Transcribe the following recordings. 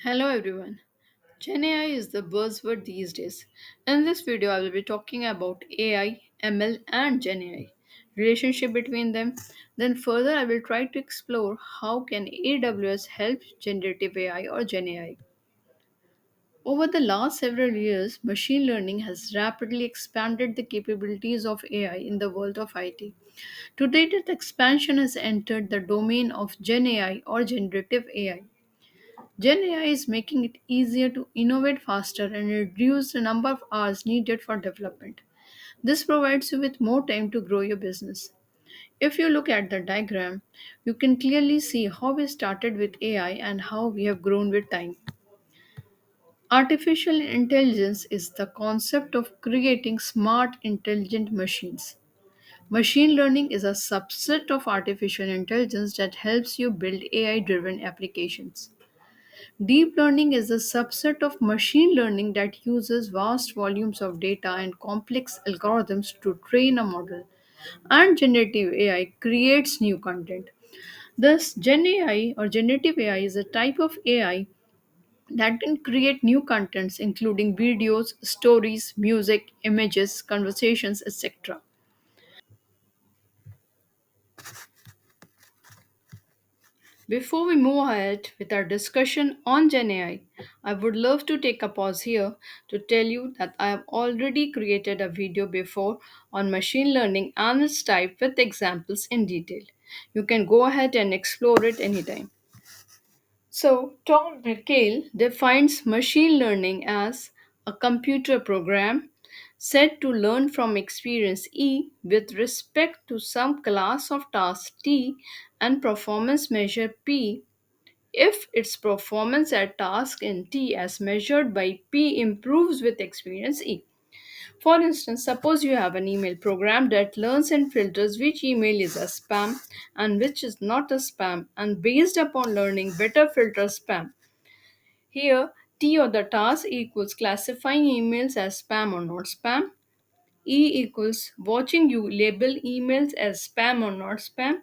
Hello everyone. GenAI is the buzzword these days. In this video, I will be talking about AI, ML, and GenAI, relationship between them. Then further, I will try to explore how can AWS help generative AI or GenAI. Over the last several years, machine learning has rapidly expanded the capabilities of AI in the world of IT. Today, that expansion has entered the domain of GenAI or generative AI. Gen AI is making it easier to innovate faster and reduce the number of hours needed for development. This provides you with more time to grow your business. If you look at the diagram, you can clearly see how we started with AI and how we have grown with time. Artificial intelligence is the concept of creating smart, intelligent machines. Machine learning is a subset of artificial intelligence that helps you build AI driven applications. Deep learning is a subset of machine learning that uses vast volumes of data and complex algorithms to train a model. And generative AI creates new content. Thus, Gen AI or generative AI is a type of AI that can create new contents including videos, stories, music, images, conversations, etc. Before we move ahead with our discussion on GenAI, I would love to take a pause here to tell you that I have already created a video before on machine learning and its type with examples in detail. You can go ahead and explore it anytime. So, Tom McHale defines machine learning as a computer program set to learn from experience E with respect to some class of task T and performance measure P if its performance at task in T as measured by P improves with experience E. For instance, suppose you have an email program that learns and filters which email is a spam and which is not a spam, and based upon learning better filters spam. Here, T or the task equals classifying emails as spam or not spam. E equals watching you label emails as spam or not spam,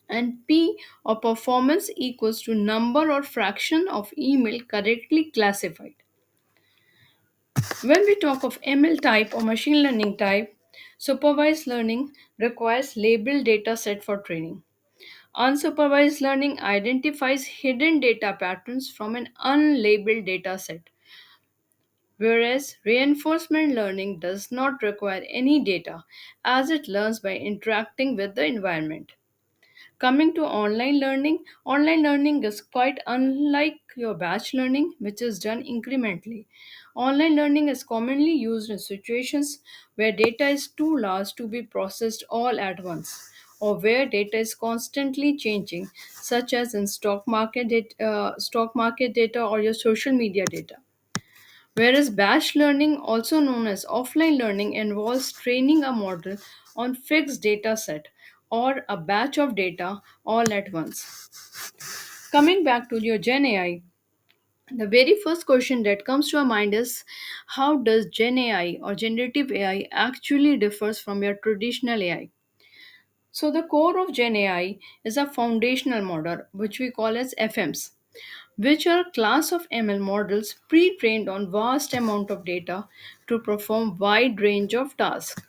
and P or performance equals to number or fraction of email correctly classified. When we talk of ML type or machine learning type, supervised learning requires labeled data set for training. Unsupervised learning identifies hidden data patterns from an unlabeled data set, whereas reinforcement learning does not require any data as it learns by interacting with the environment. Coming to online learning is quite unlike your batch learning, which is done incrementally. Online learning is commonly used in situations where data is too large to be processed all at once, or where data is constantly changing, such as in stock market data or your social media data. Whereas batch learning, also known as offline learning, involves training a model on fixed data set or a batch of data all at once. Coming back to your Gen AI, the very first question that comes to our mind is how does Gen AI or generative AI actually differs from your traditional AI? So the core of Gen AI is a foundational model which we call as FMs, which are a class of ML models pre-trained on vast amount of data to perform wide range of tasks.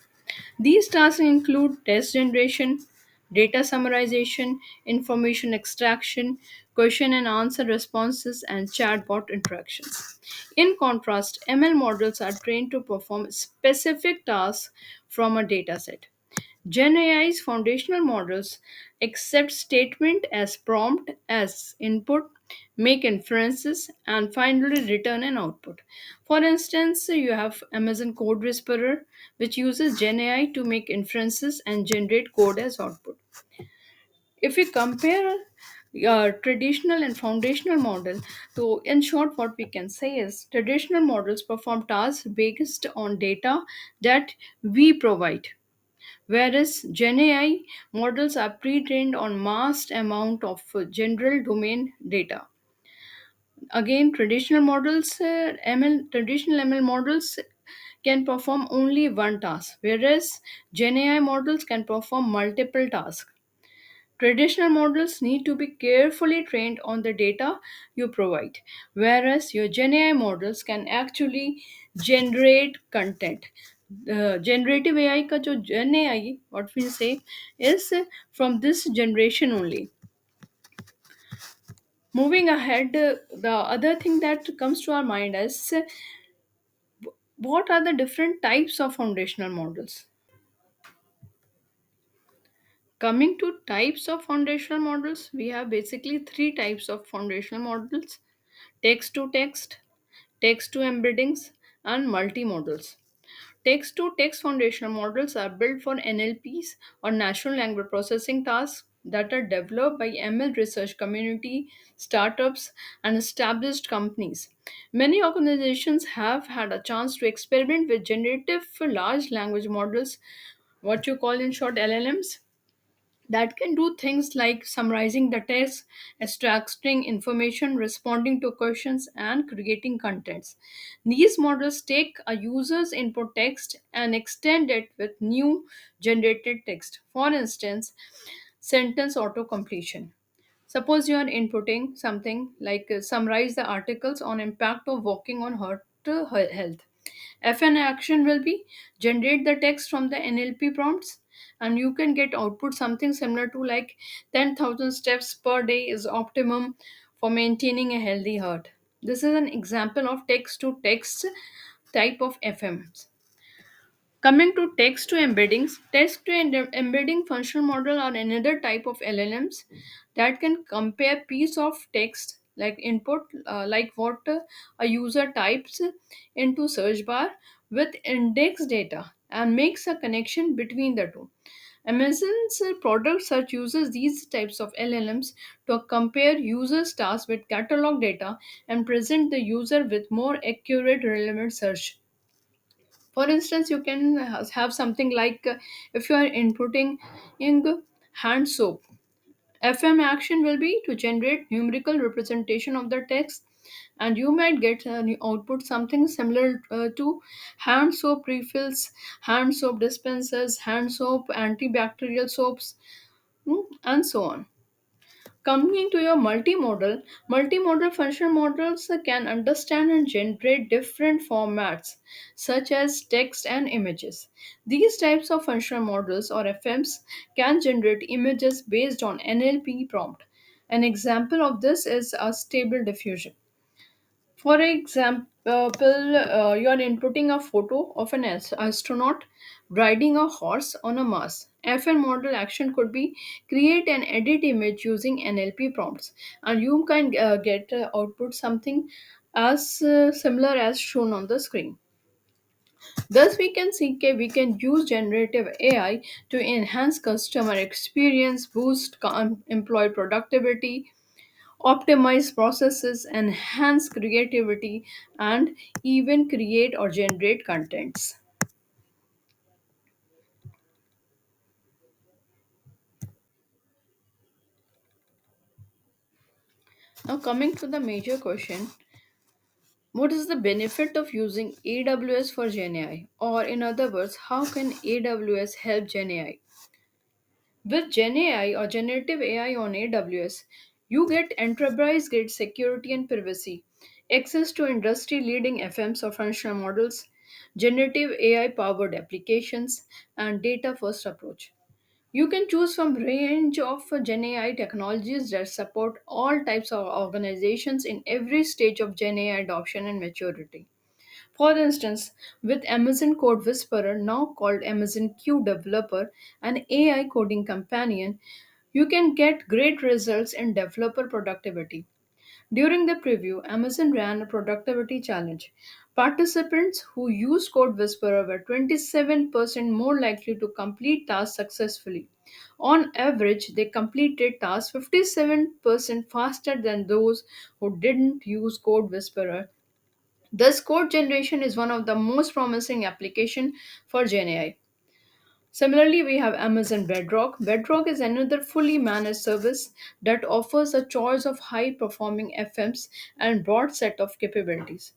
These tasks include text generation, data summarization, information extraction, question and answer responses, and chatbot interactions. In contrast, ML models are trained to perform specific tasks from a dataset. GenAI's foundational models accept statement as prompt as input, make inferences, and finally return an output. For instance, you have Amazon Code Whisperer, which uses GenAI to make inferences and generate code as output. If we compare traditional and foundational model, so in short, what we can say is traditional models perform tasks based on data that we provide, whereas GenAI models are pre-trained on vast amount of general domain data. Again, traditional ML models can perform only one task, whereas GenAI models can perform multiple tasks. Traditional models need to be carefully trained on the data you provide, whereas your GenAI models can actually generate content. The generative AI ka jo GenAI, what we say, is from this generation only. Moving ahead, the other thing that comes to our mind is what are the different types of foundational models? Coming to types of foundational models, we have basically three types of foundational models: text, text to embeddings, and multimodals. Text to text foundational models are built for NLPs or natural language processing tasks that are developed by ML research community, startups, and established companies. Many organizations have had a chance to experiment with generative large language models, what you call in short LLMs, that can do things like summarizing the text, extracting information, responding to questions, and creating contents. These models take a user's input text and extend it with new generated text. For instance, sentence auto completion. Suppose you are inputting something like summarize the articles on impact of walking on heart health. FN action will be generate the text from the NLP prompts, and you can get output something similar to like 10,000 steps per day is optimum for maintaining a healthy heart. This is an example of text to text type of FMs. Coming to text to embeddings, text to embedding functional model are another type of LLMs that can compare piece of text like input, like what a user types into search bar with index data and makes a connection between the two. Amazon's product search uses these types of LLMs to compare users' tasks with catalog data and present the user with more accurate relevant search. For instance, you can have something like if you are inputting in hand soap, FM action will be to generate numerical representation of the text, and you might get an output something similar to hand soap refills, hand soap dispensers, hand soap antibacterial soaps, and so on. Coming to your multimodal functional models can understand and generate different formats such as text and images. These types of functional models or FMs can generate images based on NLP prompt. An example of this is a stable diffusion. For example, you are inputting a photo of an astronaut riding a horse on a Mars. FN model action could be create and edit image using NLP prompts, and you can get output something as similar as shown on the screen. Thus, we can see that we can use generative AI to enhance customer experience, boost employee productivity, optimize processes, enhance creativity, and even create or generate contents. Now, coming to the major question, what is the benefit of using AWS for GenAI? Or, in other words, how can AWS help GenAI? With GenAI or generative AI on AWS, you get enterprise grade security and privacy, access to industry leading FMs or functional models, generative AI powered applications, and data first approach. You can choose from range of GenAI technologies that support all types of organizations in every stage of GenAI adoption and maturity. For instance, with Amazon Code Whisperer, now called Amazon Q Developer, an AI coding companion, you can get great results in developer productivity. During the preview, Amazon ran a productivity challenge. Participants who used Code Whisperer were 27% more likely to complete tasks successfully. On average, they completed tasks 57% faster than those who didn't use Code Whisperer. Thus, code generation is one of the most promising application for GenAI. Similarly, we have Amazon Bedrock. Bedrock is another fully managed service that offers a choice of high performing FMs and broad set of capabilities.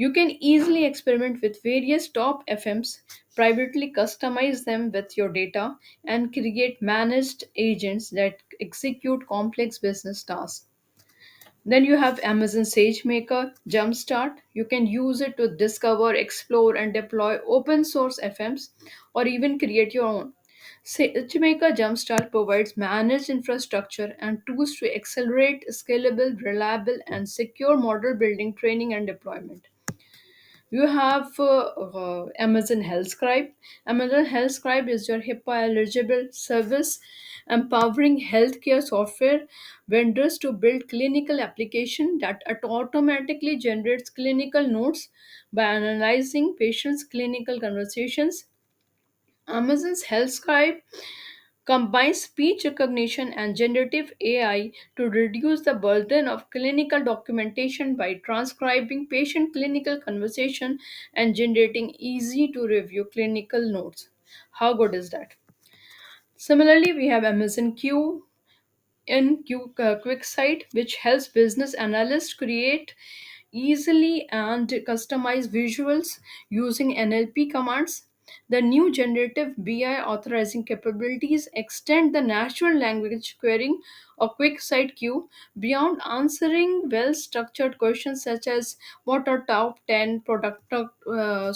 You can easily experiment with various top FMs, privately customize them with your data, and create managed agents that execute complex business tasks. Then you have Amazon SageMaker Jumpstart. You can use it to discover, explore, and deploy open source FMs or even create your own. SageMaker Jumpstart provides managed infrastructure and tools to accelerate scalable, reliable, and secure model building, training, and deployment. You have Amazon Health Scribe. Amazon Health Scribe is your HIPAA eligible service empowering healthcare software vendors to build clinical application that automatically generates clinical notes by analyzing patients' clinical conversations. Amazon's Health Scribe combines speech recognition and generative AI to reduce the burden of clinical documentation by transcribing patient clinical conversation and generating easy to review clinical notes. How good is that? Similarly, we have Amazon Q in QuickSight, which helps business analysts create easily and customize visuals using NLP commands. The new generative BI authorizing capabilities extend the natural language querying or QuickSight queue beyond answering well structured questions such as what are top 10 products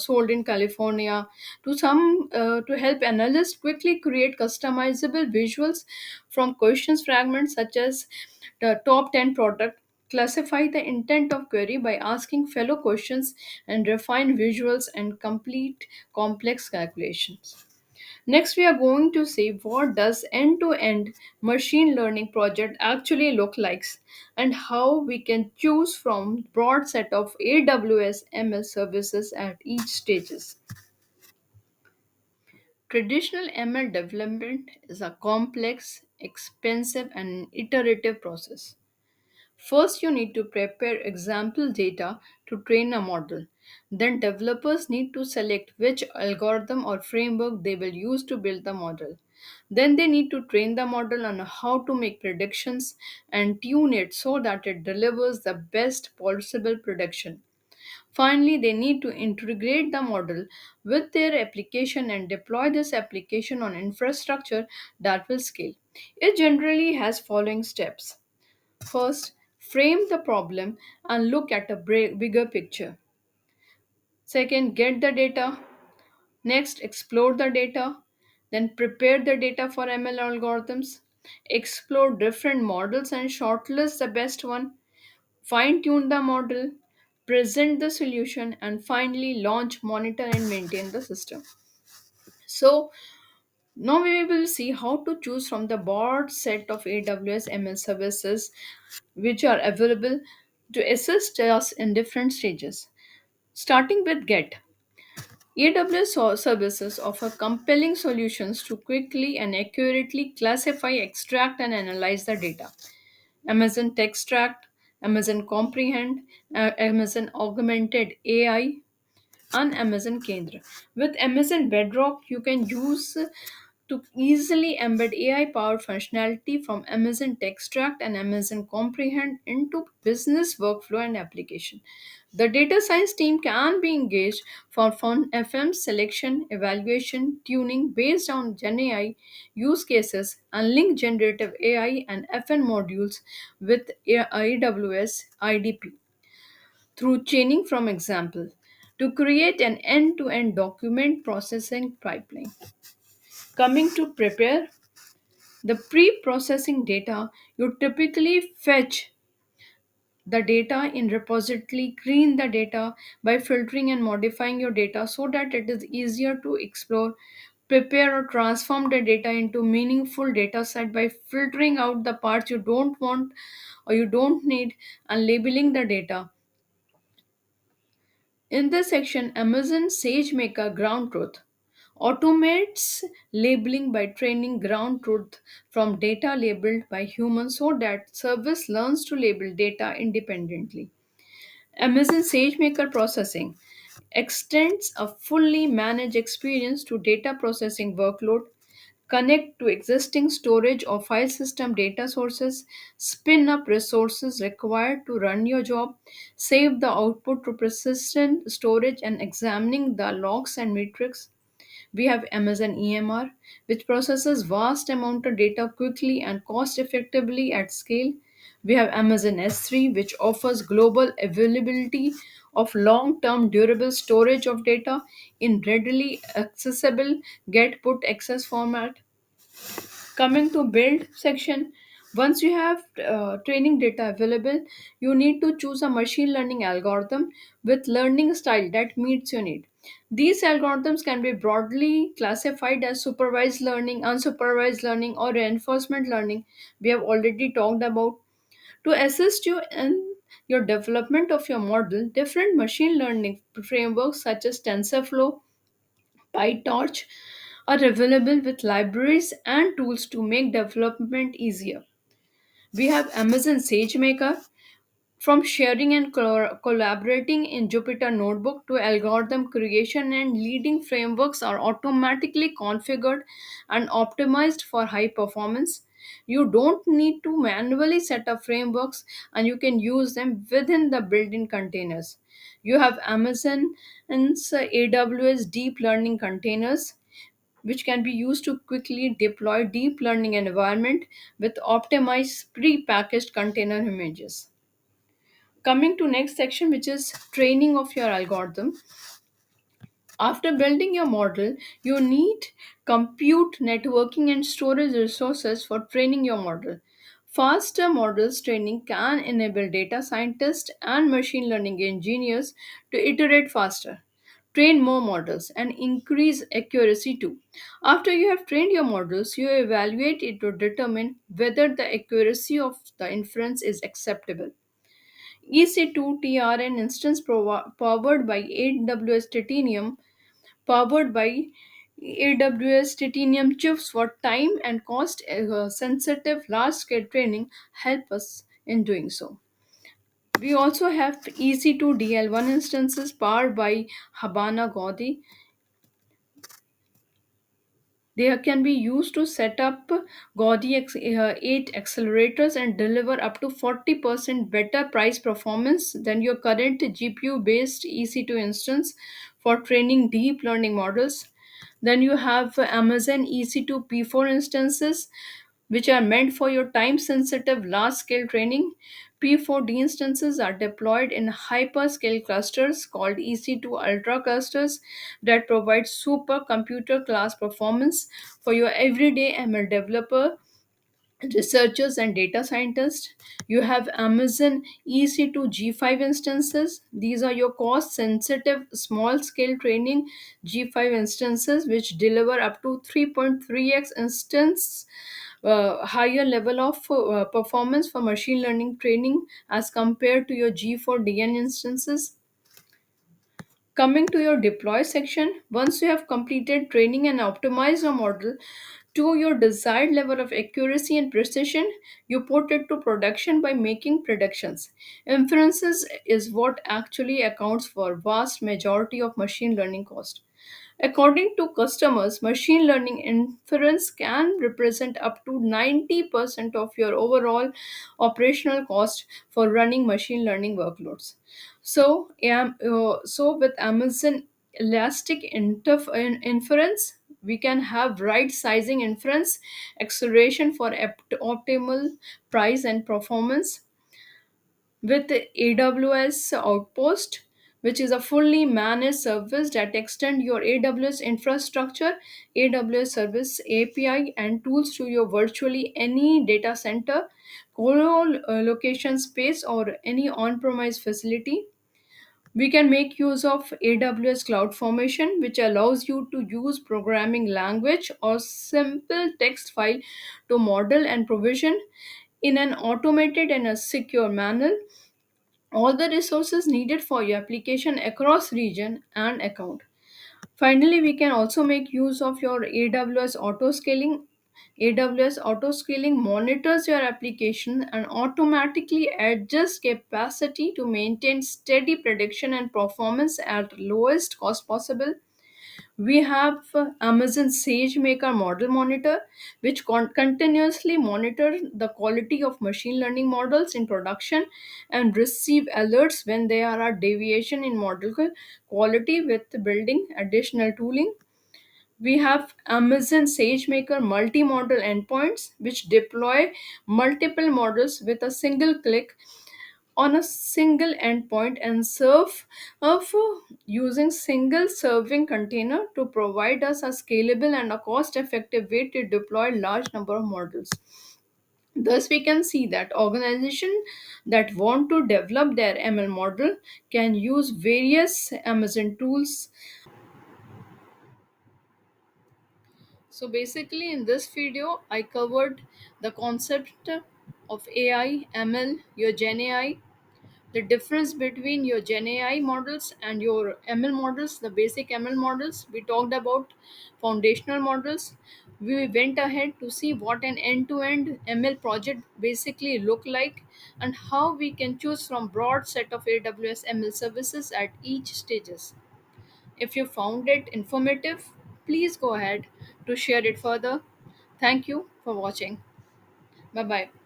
sold in California to help analysts quickly create customizable visuals from questions fragments such as the top 10 product. Classify the intent of query by asking fellow questions and refine visuals and complete complex calculations. Next, we are going to see what does end-to-end machine learning project actually look like and how we can choose from broad set of AWS ML services at each stages. Traditional ML development is a complex, expensive, and iterative process. First, you need to prepare example data to train a model. Then, developers need to select which algorithm or framework they will use to build the model. Then, they need to train the model on how to make predictions and tune it so that it delivers the best possible prediction. Finally, they need to integrate the model with their application and deploy this application on infrastructure that will scale. It generally has following steps. First, frame the problem and look at a bigger picture. Second, get the data. Next, explore the data. Then, prepare the data for ML algorithms. Explore different models and shortlist the best one. Fine tune the model. Present the solution. And finally, launch, monitor, and maintain the system. So, now we will see how to choose from the broad set of AWS ML services which are available to assist us in different stages. Starting with Get. AWS services offer compelling solutions to quickly and accurately classify, extract, and analyze the data. Amazon Textract, Amazon Comprehend, Amazon Augmented AI, on Amazon Kendra. With Amazon Bedrock, you can use to easily embed AI powered functionality from Amazon Textract and Amazon Comprehend into business workflow and application. The data science team can be engaged for fun FM selection, evaluation, tuning based on GenAI use cases and link generative AI and FN modules with AWS IDP through chaining from example to create an end-to-end document processing pipeline. Coming to prepare the pre-processing data, you typically fetch the data in repository, clean the data by filtering and modifying your data so that it is easier to explore, prepare or transform the data into meaningful data set by filtering out the parts you don't want or you don't need and labeling the data. In this section, Amazon SageMaker Ground Truth automates labeling by training ground truth from data labeled by humans so that service learns to label data independently. Amazon SageMaker Processing extends a fully managed experience to data processing workload. connect to existing storage or file system data sources, spin up resources required to run your job, save the output to persistent storage and examining the logs and metrics. We have Amazon EMR, which processes vast amount of data quickly and cost effectively at scale. We have Amazon S3, which offers global availability of long-term durable storage of data in readily accessible get put access format. Coming to build section, once you have training data available, you need to choose a machine learning algorithm with learning style that meets your need. These algorithms can be broadly classified as supervised learning, unsupervised learning, or reinforcement learning. We have already talked about. To assist you in your development of your model, different machine learning frameworks such as TensorFlow, PyTorch are available with libraries and tools to make development easier. We have Amazon SageMaker. From sharing and collaborating in Jupyter Notebook to algorithm creation and leading frameworks are automatically configured and optimized for high performance. You don't need to manually set up frameworks and you can use them within the built in containers. You have Amazon's AWS deep learning containers, which can be used to quickly deploy deep learning environment with optimized pre-packaged container images. Coming to next section, which is training of your algorithm. After building your model, you need compute, networking, and storage resources for training your model. Faster models training can enable data scientists and machine learning engineers to iterate faster, train more models, and increase accuracy too. After you have trained your models, you evaluate it to determine whether the accuracy of the inference is acceptable. EC2 TRN instance powered by AWS Titanium, powered by AWS Titanium chips for time and cost sensitive large scale training help us in doing so. We also have EC2 DL1 instances powered by Habana Gaudi. They can be used to set up Gaudi 8 accelerators and deliver up to 40% better price performance than your current GPU based EC2 instance for training deep learning models. Then you have Amazon EC2 P4 instances, which are meant for your time sensitive large scale training. P4D instances are deployed in hyperscale clusters called EC2 Ultra clusters that provide supercomputer class performance for your everyday ML developer, researchers, and data scientists. You have Amazon EC2 G5 instances. These are your cost sensitive small scale training G5 instances which deliver up to 3.3x instance higher level of performance for machine learning training as compared to your G4DN instances. Coming to your deploy section, once you have completed training and optimized your model to your desired level of accuracy and precision, you put it to production by making predictions. Inferences is what actually accounts for vast majority of machine learning cost. According to customers, machine learning inference can represent up to 90% of your overall operational cost for running machine learning workloads. So with Amazon Elastic Inference, we can have right sizing inference, acceleration for optimal price and performance with AWS Outpost, which is a fully managed service that extend your AWS infrastructure, AWS Service API, and tools to your virtually any data center, location space, or any on-premise facility. We can make use of AWS CloudFormation, which allows you to use programming language or simple text file to model and provision in an automated and a secure manner all the resources needed for your application across region and account. Finally, we can also make use of your AWS auto scaling. AWS auto scaling monitors your application and automatically adjusts capacity to maintain steady prediction and performance at lowest cost possible. We have Amazon SageMaker Model Monitor, which continuously monitor the quality of machine learning models in production and receive alerts when there are deviation in model quality with building additional tooling. We have Amazon SageMaker multi-model endpoints, which deploy multiple models with a single click on a single endpoint and serve of using single serving container to provide us a scalable and a cost effective way to deploy large number of models. Thus we can see that organization that want to develop their ML model can use various Amazon tools. So basically in this video I covered the concept of AI, ML, your GenAI, the difference between your GenAI models and your ML models, the basic ML models. We talked about foundational models. We went ahead to see what an end-to-end ML project basically look like and how we can choose from broad set of AWS ML services at each stages. If you found it informative, please go ahead to share it further. Thank you for watching. Bye bye.